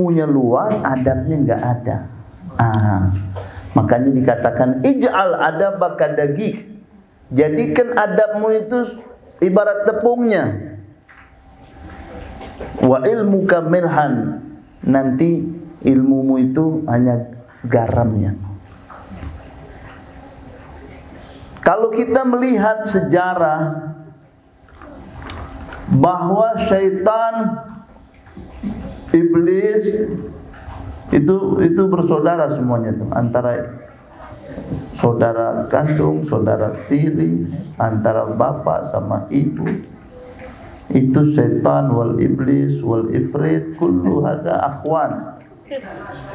ilmunya luas, adabnya nggak ada. Makanya dikatakan ij'al adabaka dagik. Jadikan adabmu itu ibarat tepungnya. Wa ilmuka milhan. Nanti ilmumu itu hanya garamnya. Kalau kita melihat sejarah bahwa syaitan, iblis itu bersaudara semuanya tuh, antara saudara kandung, saudara tiri, antara bapak sama ibu. Itu syaitan wal iblis wal ifrit kullu hada akhwan.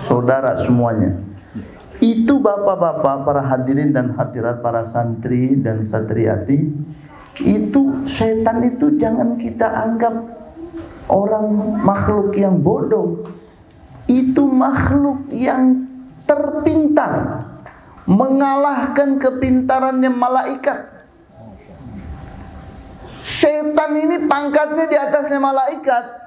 Saudara semuanya. Itu bapak-bapak, para hadirin dan hadirat, para santri dan santriati, itu setan itu jangan kita anggap orang makhluk yang bodoh. Itu makhluk yang terpintar, mengalahkan kepintarannya malaikat. Setan ini pangkatnya di atasnya malaikat.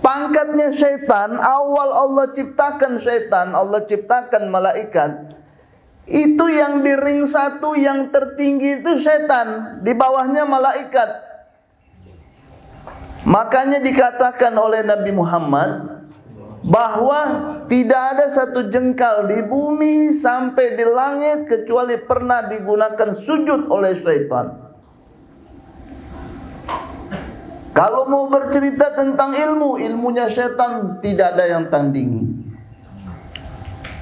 Pangkatnya syaitan, awal Allah ciptakan syaitan, Allah ciptakan malaikat. Itu yang di ring satu yang tertinggi itu syaitan, di bawahnya malaikat. Makanya dikatakan oleh Nabi Muhammad bahwa tidak ada satu jengkal di bumi sampai di langit kecuali pernah digunakan sujud oleh syaitan. Kalau mau bercerita tentang ilmu, ilmunya setan tidak ada yang tandingi.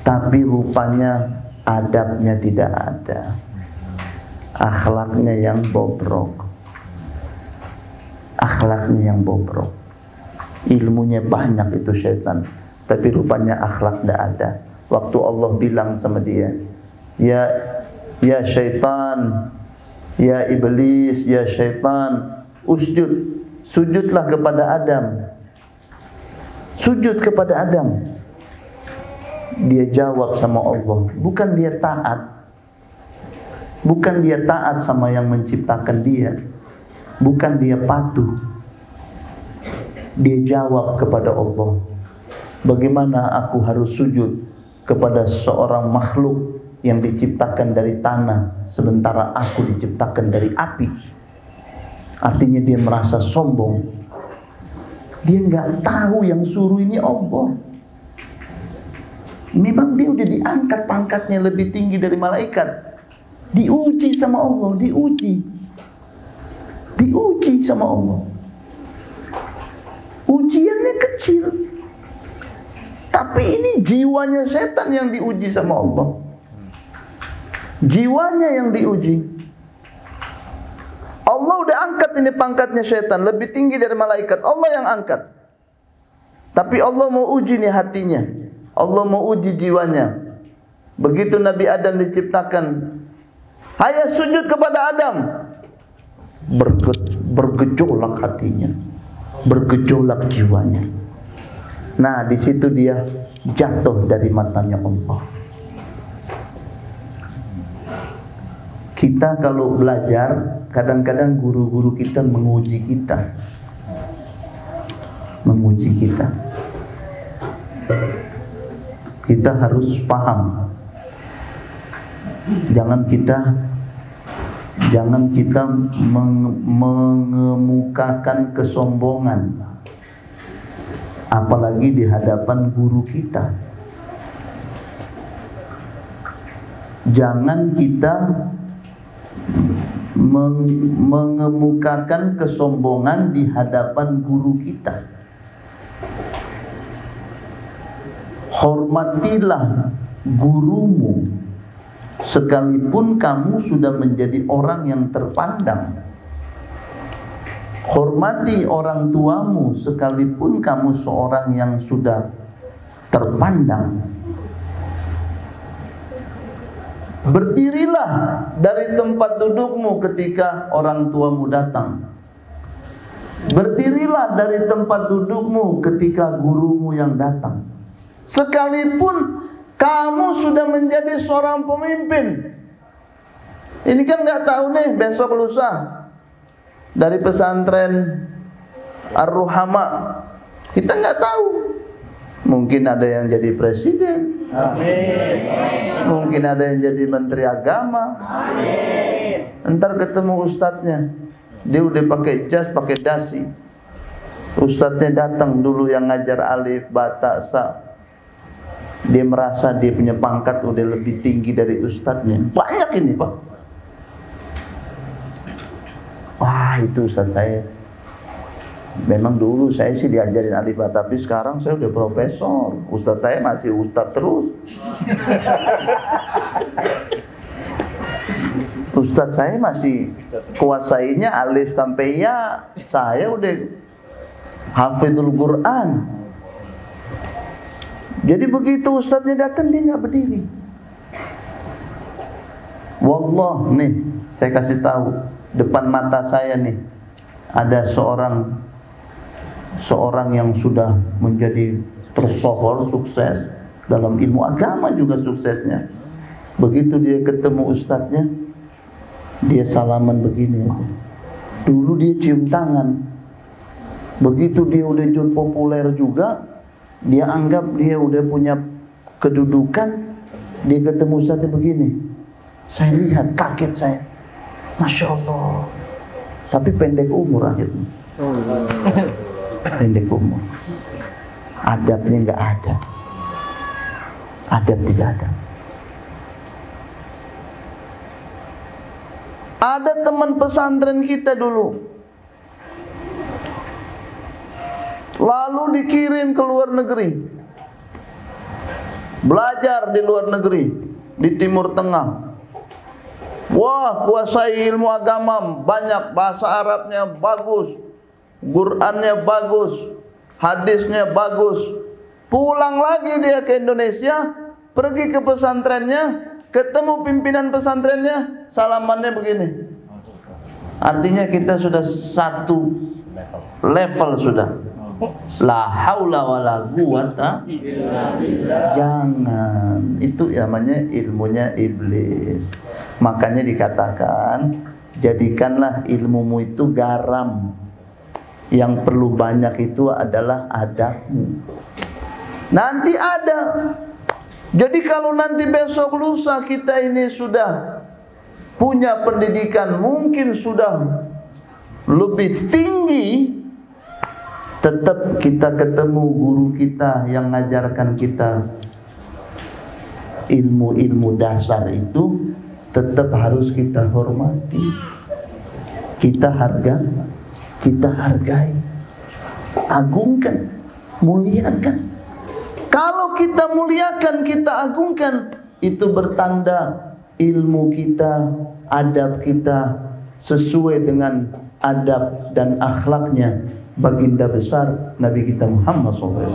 Tapi rupanya adabnya tidak ada. Akhlaknya yang bobrok. Akhlaknya yang bobrok. Ilmunya banyak itu setan, tapi rupanya akhlak tidak ada. Waktu Allah bilang sama dia, ya syaitan, ya iblis, ya syaitan, usjud. Sujudlah kepada Adam. Sujud kepada Adam. Dia jawab sama Allah. Bukan dia taat. Bukan dia taat sama yang menciptakan dia. Bukan dia patuh. Dia jawab kepada Allah. Bagaimana aku harus sujud kepada seorang makhluk yang diciptakan dari tanah, sementara aku diciptakan dari api. Artinya dia merasa sombong. Dia nggak tahu yang suruh ini Allah. Memang dia udah diangkat pangkatnya lebih tinggi dari malaikat. Diuji sama Allah, diuji sama Allah. Ujiannya kecil, tapi ini jiwanya setan yang diuji sama Allah. Jiwanya yang diuji. Allah udah angkat ini pangkatnya syaitan lebih tinggi dari malaikat. Allah yang angkat. Tapi Allah mau uji nih hatinya. Allah mau uji jiwanya. Begitu Nabi Adam diciptakan, hayya sujud kepada Adam. Bergejolak hatinya, bergejolak jiwanya. Nah, di situ dia jatuh dari matanya Allah. Kita kalau belajar, kadang-kadang guru-guru kita menguji kita. Kita harus paham. Jangan kita mengemukakan kesombongan, apalagi di hadapan guru kita. Jangan kita mengemukakan kesombongan di hadapan guru kita. Hormatilah gurumu sekalipun kamu sudah menjadi orang yang terpandang. Hormati orang tuamu sekalipun kamu seorang yang sudah terpandang. Berdirilah dari tempat dudukmu ketika orang tuamu datang. Berdirilah dari tempat dudukmu ketika gurumu yang datang. Sekalipun kamu sudah menjadi seorang pemimpin. Ini kan nggak tahu nih besok lusa dari pesantren Ar-Ruhama Kita nggak tahu. Mungkin ada yang jadi presiden. Amin. Mungkin ada yang jadi menteri agama. Amin. Ntar ketemu ustadznya, dia udah pakai jas, pakai dasi. Ustadznya datang dulu yang ngajar alif, bata, sa. Dia merasa dia punya pangkat udah lebih tinggi dari ustadznya. Banyak ini, Pak. Wah, itu ustadz saya. Memang dulu saya sih diajarin alif, bata, tapi sekarang saya udah profesor. Ustadz saya masih ustadz terus. Ustadz saya masih kuasainya alif sampai ya. Saya udah hafidul Quran. Jadi begitu ustadznya datang, dia nggak berdiri. Wallah nih, saya kasih tahu, depan mata saya nih ada seorang yang sudah menjadi tersohor, sukses dalam ilmu agama juga suksesnya. Begitu dia ketemu ustadznya, dia salaman begini aja. Dulu dia cium tangan. Begitu dia udah jadi populer juga, dia anggap dia udah punya kedudukan, dia ketemu ustadznya begini. Saya lihat, kaget saya. Masya Allah. Tapi pendek umur akhirnya. Pendek umur. Adabnya nggak ada. Adab tidak ada. Ada teman pesantren kita dulu, lalu dikirim ke luar negeri, belajar di luar negeri, di Timur Tengah. Wah, kuasai ilmu agama, banyak, bahasa Arabnya bagus, Qurannya bagus, hadisnya bagus. Pulang lagi dia ke Indonesia, pergi ke pesantrennya, ketemu pimpinan pesantrennya, salamannya begini. Artinya kita sudah satu level sudah. La haula wala quwata illa billah. Jangan, itu namanya ilmunya iblis. Makanya dikatakan, jadikanlah ilmumu itu garam. Yang perlu banyak itu adalah adabmu. Nanti ada. Jadi kalau nanti besok lusa kita ini sudah punya pendidikan, mungkin sudah lebih tinggi, tetap kita ketemu guru kita yang mengajarkan kita ilmu-ilmu dasar itu, tetap harus kita hormati, kita hargai, agungkan, muliakan. Kalau kita muliakan, kita agungkan, itu bertanda ilmu kita, adab kita sesuai dengan adab dan akhlaknya baginda besar Nabi kita Muhammad SAW.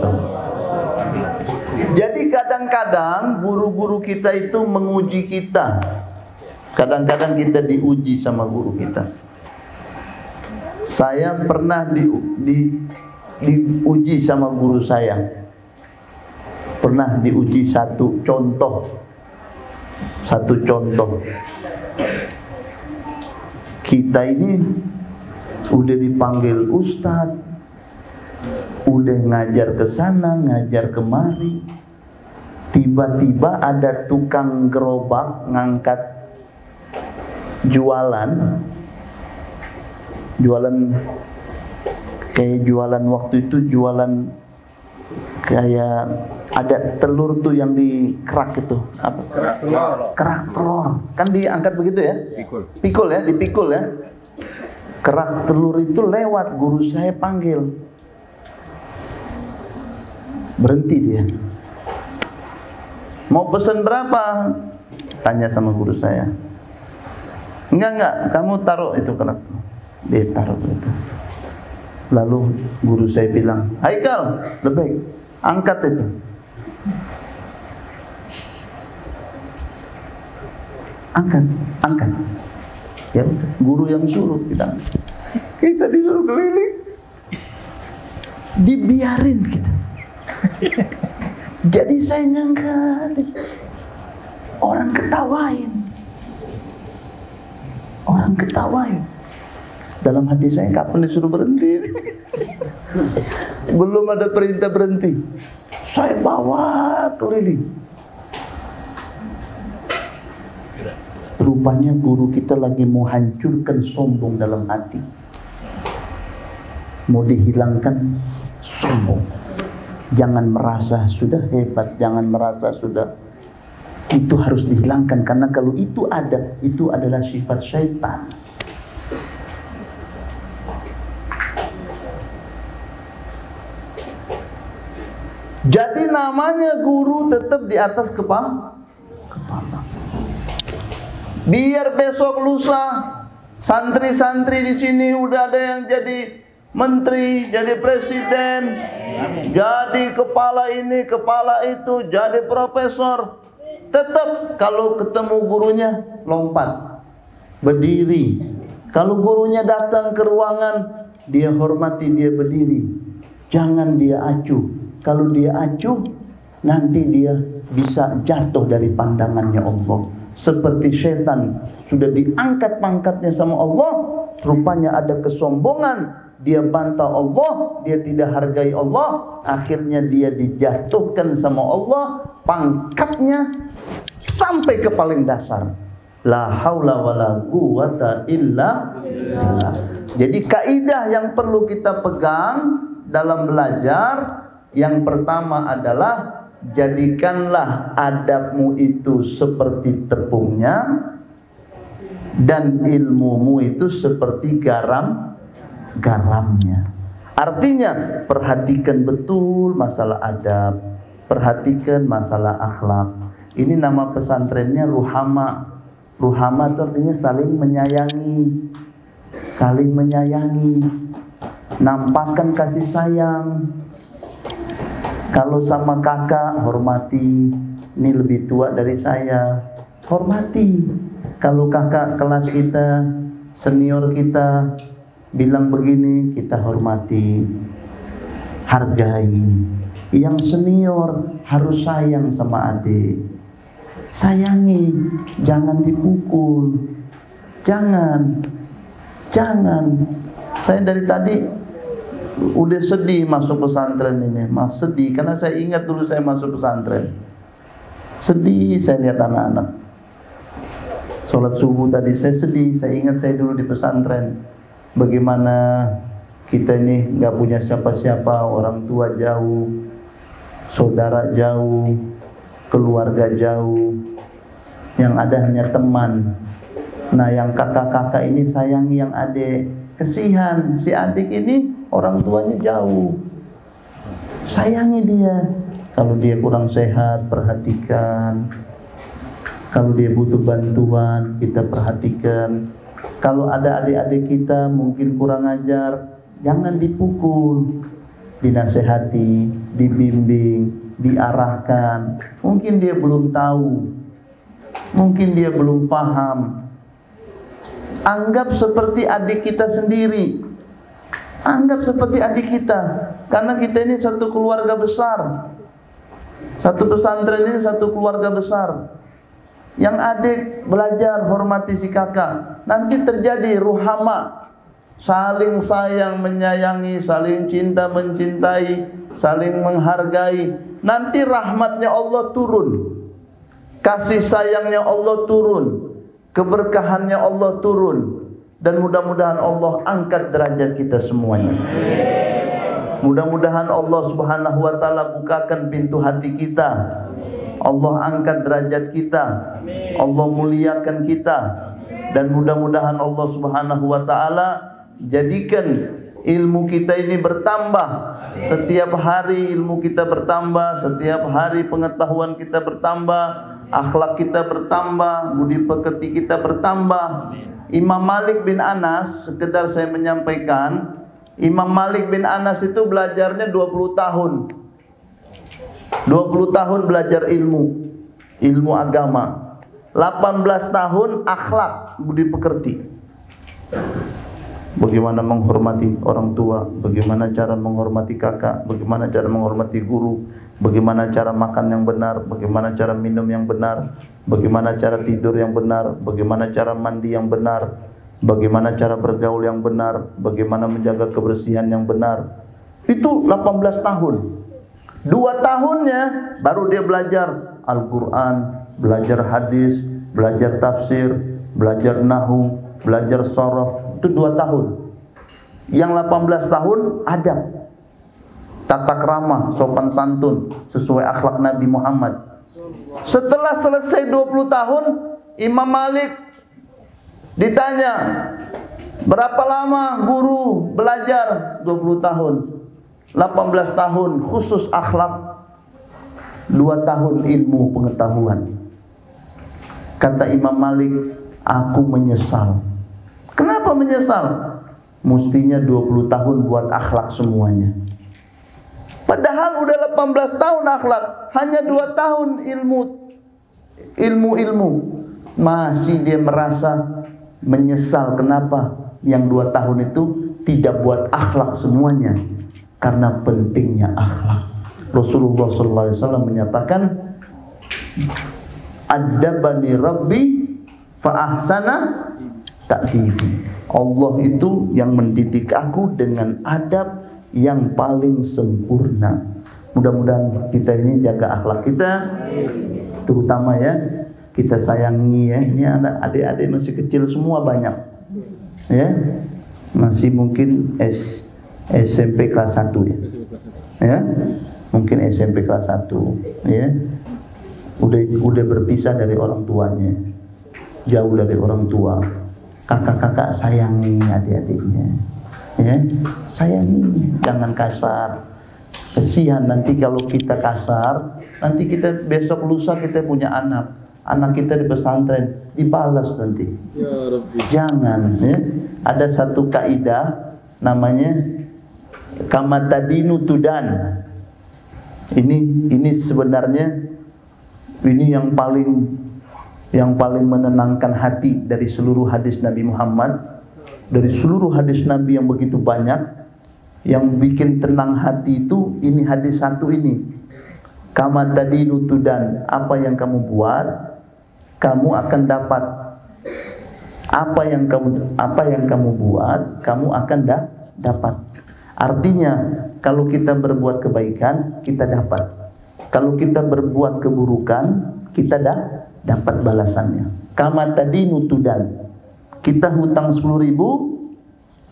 Jadi kadang-kadang guru-guru kita itu menguji kita. Kadang-kadang kita diuji sama guru kita. Saya pernah diuji sama guru saya. Pernah diuji satu contoh. Kita ini udah dipanggil ustadz, udah ngajar ke sana, ngajar kemari. Tiba-tiba ada tukang gerobak ngangkat jualan kayak jualan waktu itu, jualan kayak ada telur tuh yang dikerak itu, apa? Kerak telur. Kan diangkat begitu ya? Pikul ya, dipikul ya. Kerak telur itu lewat, guru saya panggil. Berhenti dia. Mau pesan berapa? Tanya sama guru saya. Enggak, kamu taruh itu kerak. Dia taruh itu. Lalu guru saya bilang, Haikal, lebih angkat itu. Angkat. Ya, guru yang suruh bilang. Kita disuruh keliling, dibiarin kita. Jadi saya ngangkat, orang ketawain. Dalam hati saya, kapan disuruh berhenti? Belum ada perintah berhenti. Saya bawa keliling. Rupanya guru kita lagi mau hancurkan sombong dalam hati. Mau dihilangkan sombong. Jangan merasa sudah hebat, jangan merasa sudah. Itu harus dihilangkan, karena kalau itu ada, itu adalah sifat syaitan. Jadi namanya guru tetap di atas kepala. Biar besok lusa santri-santri di sini udah ada yang jadi menteri, jadi presiden, jadi kepala ini, kepala itu, jadi profesor. Tetap kalau ketemu gurunya lompat, berdiri. Kalau gurunya datang ke ruangan, dia hormati, dia berdiri. Jangan dia acuh. Kalau dia acuh, nanti dia bisa jatuh dari pandangannya Allah. Seperti setan sudah diangkat pangkatnya sama Allah, rupanya ada kesombongan, dia bantah Allah, dia tidak hargai Allah, akhirnya dia dijatuhkan sama Allah, pangkatnya sampai ke paling dasar. La haula wala quwata illa billah. Jadi kaidah yang perlu kita pegang dalam belajar, yang pertama adalah jadikanlah adabmu itu seperti tepungnya dan ilmumu itu seperti garamnya. Artinya perhatikan betul masalah adab, perhatikan masalah akhlak. Ini nama pesantrennya Ruhama. Ruhama itu artinya saling menyayangi. Saling menyayangi. Nampakkan kasih sayang. Kalau sama kakak, hormati. Ini lebih tua dari saya, hormati. Kalau kakak kelas kita, senior kita bilang begini, kita hormati, hargai. Yang senior harus sayang sama adik. Sayangi, jangan dipukul. Jangan. Saya dari tadi udah sedih masuk pesantren ini, Mas, sedih karena saya ingat dulu saya masuk pesantren. Sedih saya lihat anak-anak. Sholat subuh tadi saya sedih, saya ingat saya dulu di pesantren. Bagaimana kita ini nggak punya siapa-siapa, orang tua jauh, saudara jauh, keluarga jauh, yang ada hanya teman. Nah, yang kakak-kakak ini sayangi yang adik, kesian si adik ini orang tuanya jauh, sayangi dia. Kalau dia kurang sehat, perhatikan. Kalau dia butuh bantuan, kita perhatikan. Kalau ada adik-adik kita mungkin kurang ajar, jangan dipukul, dinasehati, dibimbing, diarahkan. Mungkin dia belum tahu, mungkin dia belum paham. Anggap seperti adik kita sendiri. Anggap seperti adik kita, karena kita ini satu keluarga besar. Satu pesantren ini satu keluarga besar. Yang adik belajar hormati si kakak, nanti terjadi ruhama, saling sayang menyayangi, saling cinta mencintai, saling menghargai. Nanti rahmatnya Allah turun, kasih sayangnya Allah turun, keberkahannya Allah turun. Dan mudah-mudahan Allah angkat derajat kita semuanya. Mudah-mudahan Allah Subhanahu wa taala bukakan pintu hati kita. Allah angkat derajat kita. Allah muliakan kita. Dan mudah-mudahan Allah Subhanahu wa taala jadikan ilmu kita ini bertambah. Setiap hari ilmu kita bertambah, setiap hari pengetahuan kita bertambah, akhlak kita bertambah, budi pekerti kita bertambah. Imam Malik bin Anas, sekedar saya menyampaikan, Imam Malik bin Anas itu belajarnya 20 tahun. 20 tahun belajar ilmu agama. 18 tahun akhlak, budi pekerti. Bagaimana menghormati orang tua, bagaimana cara menghormati kakak, bagaimana cara menghormati guru, bagaimana cara makan yang benar, bagaimana cara minum yang benar, bagaimana cara tidur yang benar, bagaimana cara mandi yang benar. bagaimana cara bergaul yang benar, bagaimana menjaga kebersihan yang benar. Itu 18 tahun. 2 tahunnya baru dia belajar Al-Quran, belajar hadis, belajar tafsir, belajar nahu, belajar sorof. Itu 2 tahun. Yang 18 tahun adab, tata krama, sopan santun sesuai akhlak Nabi Muhammad. Setelah selesai 20 tahun, Imam Malik ditanya, berapa lama guru belajar? 20 tahun. 18 tahun khusus akhlak, 2 tahun ilmu pengetahuan. Kata Imam Malik, aku menyesal. Kenapa menyesal? Mestinya 20 tahun buat akhlak semuanya. Padahal udah 18 tahun akhlak, hanya 2 tahun ilmu. Masih dia merasa menyesal. Kenapa? Yang 2 tahun itu tidak buat akhlak semuanya. Karena pentingnya akhlak. Rasulullah SAW menyatakan, adabani Rabbi fa ahsana ta'dibi. Allah itu yang mendidik aku dengan adab yang paling sempurna. Mudah-mudahan kita ini jaga akhlak kita, terutama ya, kita sayangi ya. Ini adik-adik masih kecil semua banyak, ya, masih mungkin SMP kelas 1 ya, ya, mungkin SMP kelas 1 ya, udah berpisah dari orang tuanya, jauh dari orang tua. Kakak-kakak sayangi adik-adiknya, ya, sayangi, jangan kasar. Kesian nanti kalau kita kasar, nanti kita besok lusa kita punya anak kita di pesantren dibalas nanti. Ya Rabbi. Jangan, ya. Ada satu kaidah namanya kamatadinu tudan. Ini sebenarnya ini yang paling menenangkan hati dari seluruh hadis Nabi Muhammad. Dari seluruh hadis Nabi yang begitu banyak, yang bikin tenang hati itu ini hadis satu ini. Kama tadinu tudan, apa yang kamu buat, kamu akan dapat. Apa yang kamu buat, kamu akan dapat. Artinya, kalau kita berbuat kebaikan, kita dapat. Kalau kita berbuat keburukan, kita dapat balasannya. Kama tadinu tudan. Kita hutang 10.000,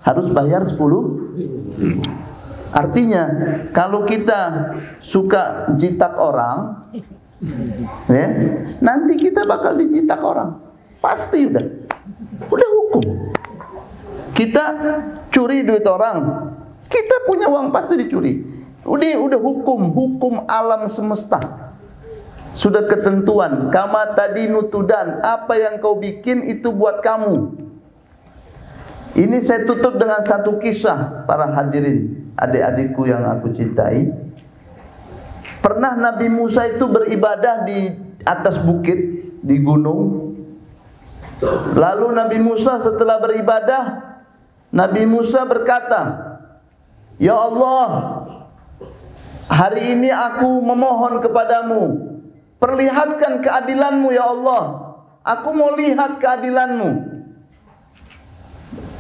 harus bayar 10.000. Artinya, kalau kita suka jitak orang, ya, nanti kita bakal dijitak orang. Pasti udah hukum. Kita curi duit orang, kita punya uang pasti dicuri. Udah hukum alam semesta. Sudah ketentuan, kama tadinu tudan, apa yang kau bikin itu buat kamu. Ini saya tutup dengan satu kisah, para hadirin, adik-adikku yang aku cintai. Pernah Nabi Musa itu beribadah di atas bukit, di gunung. Lalu Nabi Musa setelah beribadah, Nabi Musa berkata, ya Allah, hari ini aku memohon kepadamu, perlihatkan keadilanmu ya Allah. Aku mau lihat keadilanmu.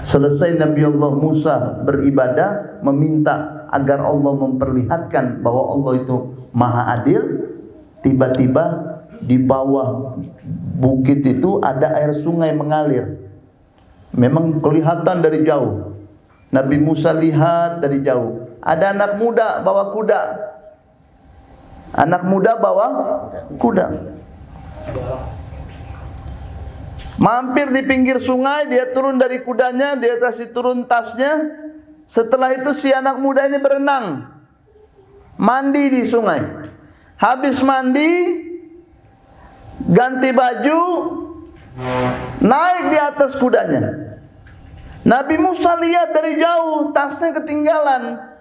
Selesai Nabi Allah Musa beribadah, meminta agar Allah memperlihatkan bahwa Allah itu maha adil. Tiba-tiba di bawah bukit itu ada air sungai mengalir. Memang kelihatan dari jauh. Nabi Musa lihat dari jauh. Ada anak muda bawa kuda. Anak muda bawa kuda. Mampir di pinggir sungai, dia turun dari kudanya, dia kasih turun tasnya. Setelah itu si anak muda ini berenang, mandi di sungai. Habis mandi, ganti baju, naik di atas kudanya. Nabi Musa lihat dari jauh, tasnya ketinggalan.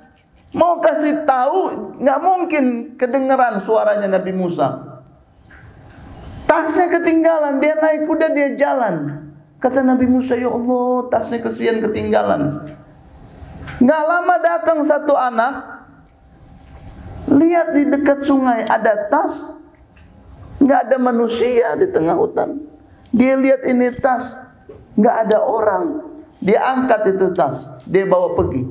Mau kasih tahu, nggak mungkin kedengeran suaranya Nabi Musa. Tasnya ketinggalan, dia naik kuda, dia jalan. Kata Nabi Musa, ya Allah, tasnya kesian ketinggalan. Nggak lama datang satu anak, lihat di dekat sungai ada tas, nggak ada manusia di tengah hutan. Dia lihat ini tas, nggak ada orang. Dia angkat itu tas, dia bawa pergi.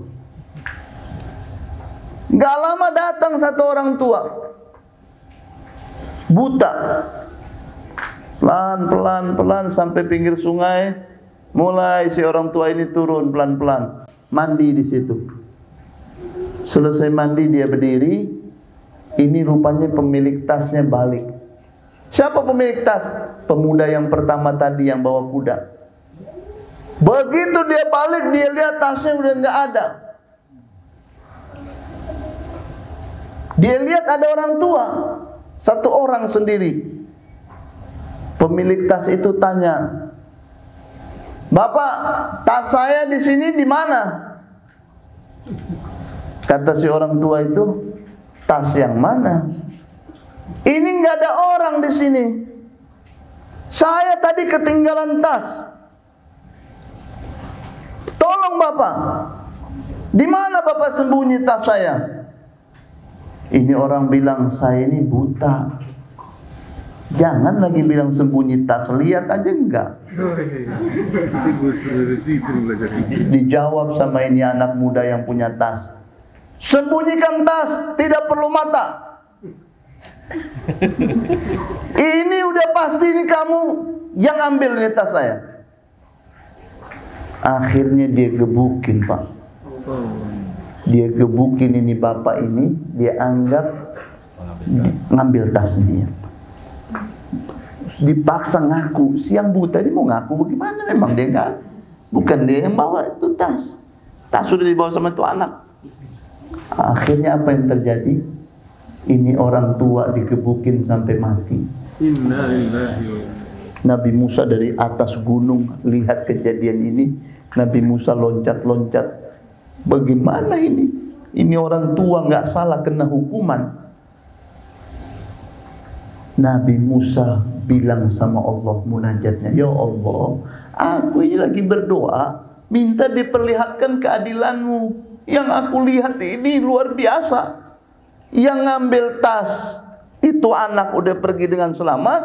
Nggak lama datang satu orang tua, buta. Pelan-pelan sampai pinggir sungai, mulai si orang tua ini turun pelan-pelan, mandi di situ. Selesai mandi dia berdiri. Ini rupanya pemilik tasnya balik. Siapa pemilik tas? Pemuda yang pertama tadi yang bawa kuda. Begitu dia balik, dia lihat tasnya udah nggak ada. Dia lihat ada orang tua, satu orang sendiri. Pemilik tas itu tanya, "Bapak, tas saya di sini di mana?" Kata si orang tua itu, "Tas yang mana? Ini nggak ada orang di sini. Saya tadi ketinggalan tas. Tolong Bapak, di mana Bapak sembunyi tas saya?" Ini orang bilang, "Saya ini buta. Jangan lagi bilang sembunyi tas, lihat aja enggak." Dijawab sama ini anak muda yang punya tas, "Sembunyikan tas, tidak perlu mata. Ini udah pasti ini kamu yang ambil ini tas saya." Akhirnya dia gebukin, Pak. Dia gebukin ini bapak ini, dia anggap ngambil tas dia. Dipaksa ngaku, siang buta ini mau ngaku bagaimana? Memang dia enggak, bukan dia yang bawa itu tas. Tas sudah dibawa sama itu anak. Akhirnya apa yang terjadi? Ini orang tua digebukin sampai mati. Nabi Musa dari atas gunung lihat kejadian ini. Nabi Musa loncat-loncat. Bagaimana ini? Ini orang tua nggak salah kena hukuman. Nabi Musa bilang sama Allah munajatnya, "Ya Allah, aku ini lagi berdoa, minta diperlihatkan keadilanmu. Yang aku lihat ini luar biasa. Yang ngambil tas itu anak udah pergi dengan selamat.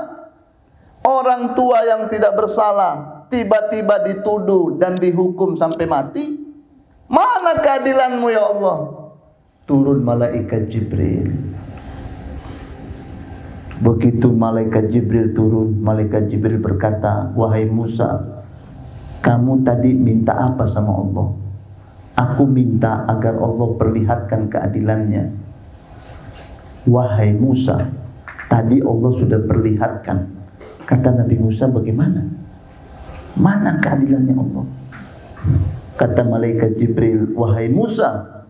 Orang tua yang tidak bersalah tiba-tiba dituduh dan dihukum sampai mati. Mana keadilanmu ya Allah?" Turun malaikat Jibril. Begitu malaikat Jibril turun, malaikat Jibril berkata, "Wahai Musa, kamu tadi minta apa sama Allah?" "Aku minta agar Allah perlihatkan keadilannya." "Wahai Musa, tadi Allah sudah perlihatkan." Kata Nabi Musa, "Bagaimana? Mana keadilannya Allah?" Kata malaikat Jibril, "Wahai Musa,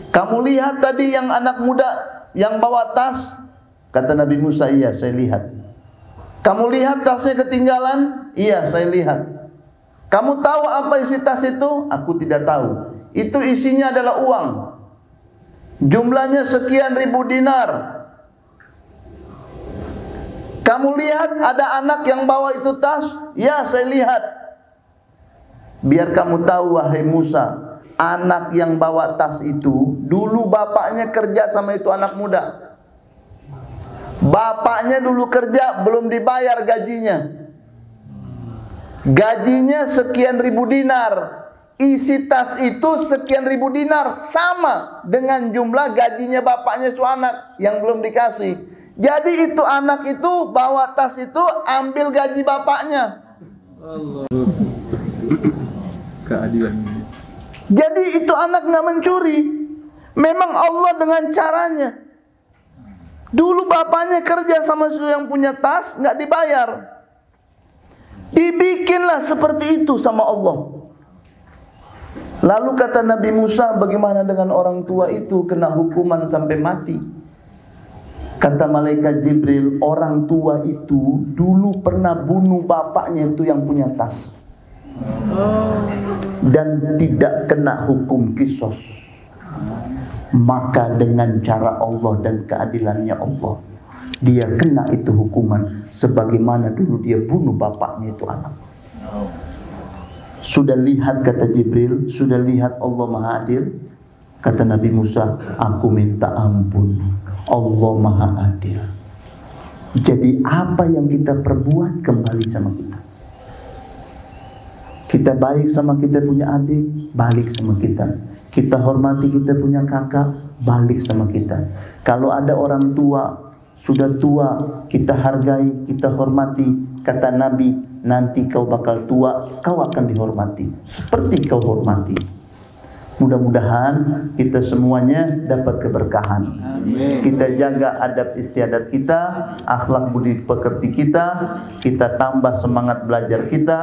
kamu lihat tadi yang anak muda yang bawa tas?" Kata Nabi Musa, "Iya, saya lihat." "Kamu lihat tasnya ketinggalan?" "Iya, saya lihat." "Kamu tahu apa isi tas itu?" "Aku tidak tahu." "Itu isinya adalah uang. Jumlahnya sekian ribu dinar." "Kamu lihat ada anak yang bawa itu tas?" "Ya, saya lihat." "Biar kamu tahu wahai Musa, anak yang bawa tas itu dulu bapaknya kerja sama itu anak muda. Bapaknya dulu kerja belum dibayar gajinya. Gajinya sekian ribu dinar. Isi tas itu sekian ribu dinar, sama dengan jumlah gajinya bapaknya su anak yang belum dikasih. Jadi itu anak itu bawa tas itu ambil gaji bapaknya. Allah. Keadilan. Jadi itu anak nggak mencuri. Memang Allah dengan caranya. Dulu bapaknya kerja sama yang punya tas, nggak dibayar. Dibikinlah seperti itu sama Allah. Lalu kata Nabi Musa, bagaimana dengan orang tua itu kena hukuman sampai mati? Kata malaikat Jibril, orang tua itu dulu pernah bunuh bapaknya itu yang punya tas. Dan tidak kena hukum kisos. Maka dengan cara Allah dan keadilannya Allah, dia kena itu hukuman sebagaimana dulu dia bunuh bapaknya itu anak. Sudah lihat kata Jibril, sudah lihat Allah Maha Adil. Kata Nabi Musa, aku minta ampun, Allah Maha Adil. Jadi apa yang kita perbuat kembali sama kita. Kita baik sama kita punya adik, balik sama kita. Kita hormati kita punya kakak, balik sama kita. Kalau ada orang tua, sudah tua, kita hargai, kita hormati. Kata Nabi, nanti kau bakal tua, kau akan dihormati seperti kau hormati. Mudah-mudahan kita semuanya dapat keberkahan. Amin. Kita jaga adab istiadat kita, akhlak budi pekerti kita, kita tambah semangat belajar kita,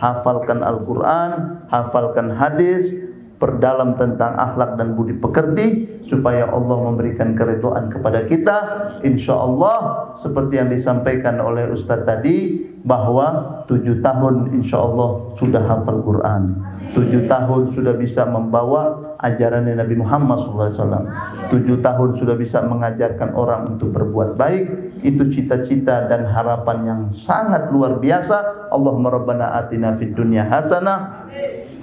hafalkan Al-Quran, hafalkan hadis, perdalam tentang akhlak dan budi pekerti, supaya Allah memberikan keridhaan kepada kita. Insya Allah seperti yang disampaikan oleh Ustadz tadi, bahwa 7 tahun insya Allah sudah hafal Quran, 7 tahun sudah bisa membawa ajaran Nabi Muhammad SAW, 7 tahun sudah bisa mengajarkan orang untuk berbuat baik. Itu cita-cita dan harapan yang sangat luar biasa. Allahumma rabbana atina fid dunya hasanah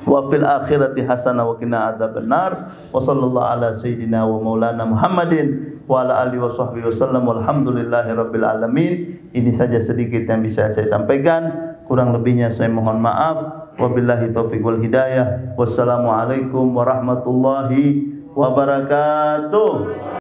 wa fil akhirati hasanah wa qina adzabannar. Wa sallallahu ala sayyidina wa maulana Muhammadin wa ala alihi wa sahbihi wasallam. Walhamdulillahi rabbil alamin. Ini saja sedikit yang bisa saya sampaikan. Kurang lebihnya saya mohon maaf. Wabillahi taufiq wal hidayah. Wassalamualaikum warahmatullahi wabarakatuh.